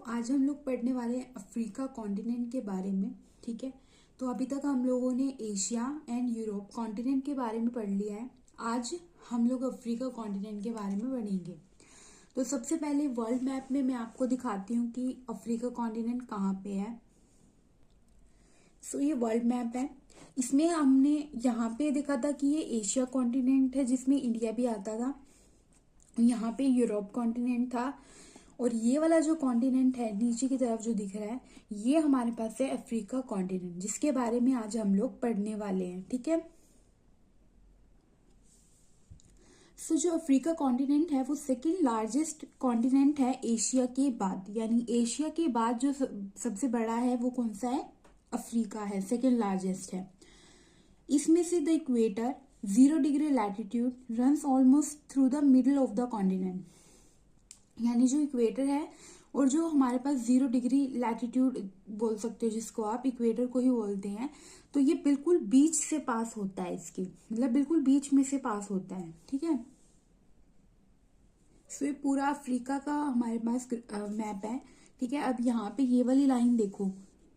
आज हम लोग पढ़ने वाले हैं अफ्रीका कॉन्टिनेंट के बारे में। ठीक है, तो अभी तक हम लोगों ने एशिया एंड यूरोप कॉन्टिनेंट के बारे में पढ़ लिया है। आज हम लोग अफ्रीका कॉन्टिनेंट के बारे में पढ़ेंगे। तो सबसे पहले वर्ल्ड मैप में मैं आपको दिखाती हूँ कि अफ्रीका कॉन्टिनेंट कहाँ पे है। ये वर्ल्ड मैप है। इसमें हमने यहाँ पे देखा था कि ये एशिया कॉन्टिनेंट है जिसमें इंडिया भी आता था। यहाँ पे यूरोप कॉन्टिनेंट था और ये वाला जो कॉन्टिनेंट है नीचे की तरफ जो दिख रहा है ये हमारे पास है अफ्रीका कॉन्टिनेंट, जिसके बारे में आज हम लोग पढ़ने वाले हैं। ठीक है, जो अफ्रीका कॉन्टिनेंट है वो सेकंड लार्जेस्ट कॉन्टिनेंट है एशिया के बाद। यानी एशिया के बाद जो सबसे बड़ा है वो कौन सा है? अफ्रीका है, सेकंड लार्जेस्ट है। इसमें से the equator 0 degree latitude runs almost through the middle of the continent. यानी जो इक्वेटर है और जो हमारे पास 0 डिग्री लैटिट्यूड बोल सकते हो, जिसको आप इक्वेटर को ही बोलते हैं, तो ये बिल्कुल बीच से पास होता है। इसकी मतलब बिल्कुल बीच में से पास होता है। ठीक है, ये पूरा अफ्रीका का हमारे पास मैप है। ठीक है, अब यहाँ पे ये वाली लाइन देखो,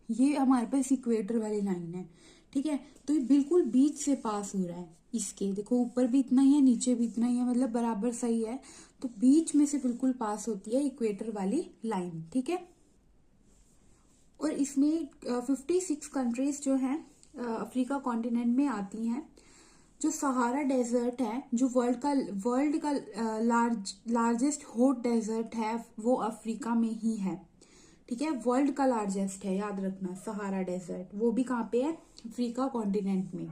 ये हमारे पास इक्वेटर वाली लाइन है। ठीक है, तो ये बिल्कुल बीच से पास हो रहा है। इसके देखो ऊपर भी इतना ही है, नीचे भी इतना ही है, मतलब बराबर सही है। तो बीच में से बिल्कुल पास होती है इक्वेटर वाली लाइन। ठीक है, और इसमें 56 कंट्रीज जो हैं अफ्रीका कॉन्टिनेंट में आती हैं। जो सहारा डेजर्ट है, जो वर्ल्ड का लार्जेस्ट हॉट डेजर्ट है, वो अफ्रीका में ही है। ठीक है, वर्ल्ड का लार्जेस्ट है, याद रखना। सहारा डेजर्ट वो भी कहाँ पे है? अफ्रीका कॉन्टिनेंट में।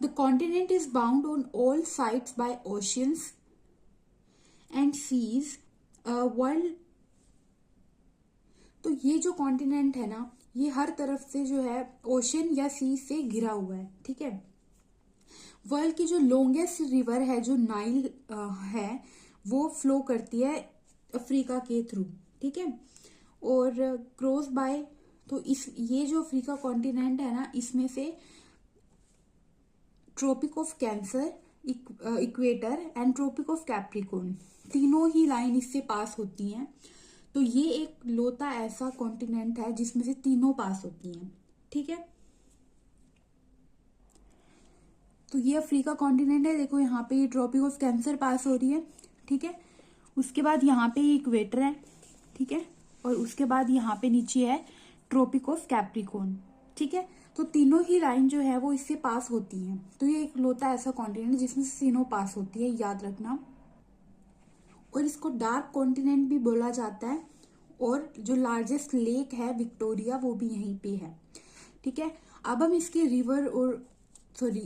The continent is bound on all sides by oceans and seas world. तो ये जो कॉन्टिनेंट है ना, ये हर तरफ से जो है ओशन या सी से घिरा हुआ है। ठीक है, वर्ल्ड की जो लॉन्गेस्ट रिवर है, जो नाइल है, वो फ्लो करती है अफ्रीका के थ्रू। ठीक है, और क्रॉस बाय, तो ये जो अफ्रीका कॉन्टिनेंट है ना, इसमें से tropic of Cancer, equator and tropic of Capricorn, तीनों ही लाइन इससे पास होती हैं। तो ये एक लौता ऐसा कॉन्टिनेंट है जिसमें से तीनों पास होती हैं। ठीक है, तो ये अफ्रीका कॉन्टिनेंट है। देखो यहाँ पे ये ट्रॉपिक ऑफ कैंसर पास हो रही है। ठीक है, उसके बाद यहाँ पे ये इक्वेटर है। ठीक है, और उसके बाद यहाँ पे नीचे है ट्रॉपिक ऑफ कैप्रिकॉर्न। ठीक है, तो तीनों ही लाइन जो है वो इससे पास होती हैं। तो ये एक लौता ऐसा कॉन्टिनेंट जिसमें से तीनों पास होती है, याद रखना। और इसको डार्क कॉन्टिनेंट भी बोला जाता है। और जो लार्जेस्ट लेक है विक्टोरिया, वो भी यहीं पे है। ठीक है, अब हम इसके रिवर और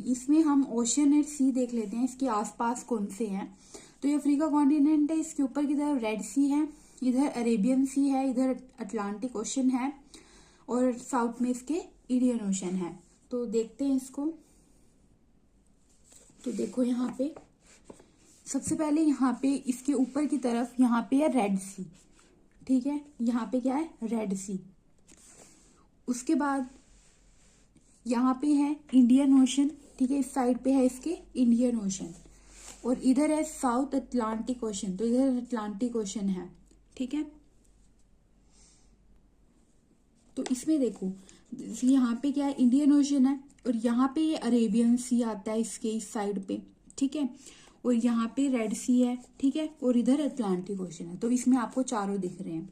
इसमें हम ओशन एंड सी देख लेते हैं, इसके आसपास कौन से हैं। तो ये अफ्रीका कॉन्टिनेंट है, इसके ऊपर की तरफ रेड सी है, इधर अरेबियन सी है, इधर अटलांटिक ओशन है, और साउथ में इसके इंडियन ओशन है। तो देखते हैं इसको। तो देखो यहाँ पे सबसे पहले यहाँ पे इसके ऊपर की तरफ यहाँ पे है रेड सी। ठीक है, यहाँ पे क्या है? रेड सी। उसके बाद यहाँ पे है इंडियन ओशन। ठीक है, इस साइड पे है इसके इंडियन ओशन, और इधर है साउथ अटलांटिक ओशन, तो इधर अटलांटिक ओशन है। ठीक है, तो इसमें देखो यहाँ पे क्या है? इंडियन ओशन है, और यहाँ पे ये अरेबियन सी आता है इसके इस साइड पे। ठीक है, और यहाँ पे रेड सी है। ठीक है, और इधर अटलांटिक ओशन है। तो इसमें आपको चारों दिख रहे हैं।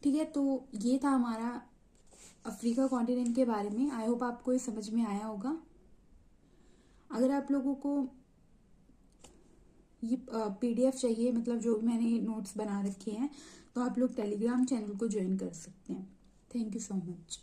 ठीक है, तो ये था हमारा अफ्रीका कॉन्टिनेंट के बारे में। आई होप आपको ये समझ में आया होगा। अगर आप लोगों को ये पीडीएफ चाहिए, मतलब जो मैंने नोट्स बना रखे हैं, तो आप लोग टेलीग्राम चैनल को ज्वाइन कर सकते हैं। Thank you so much.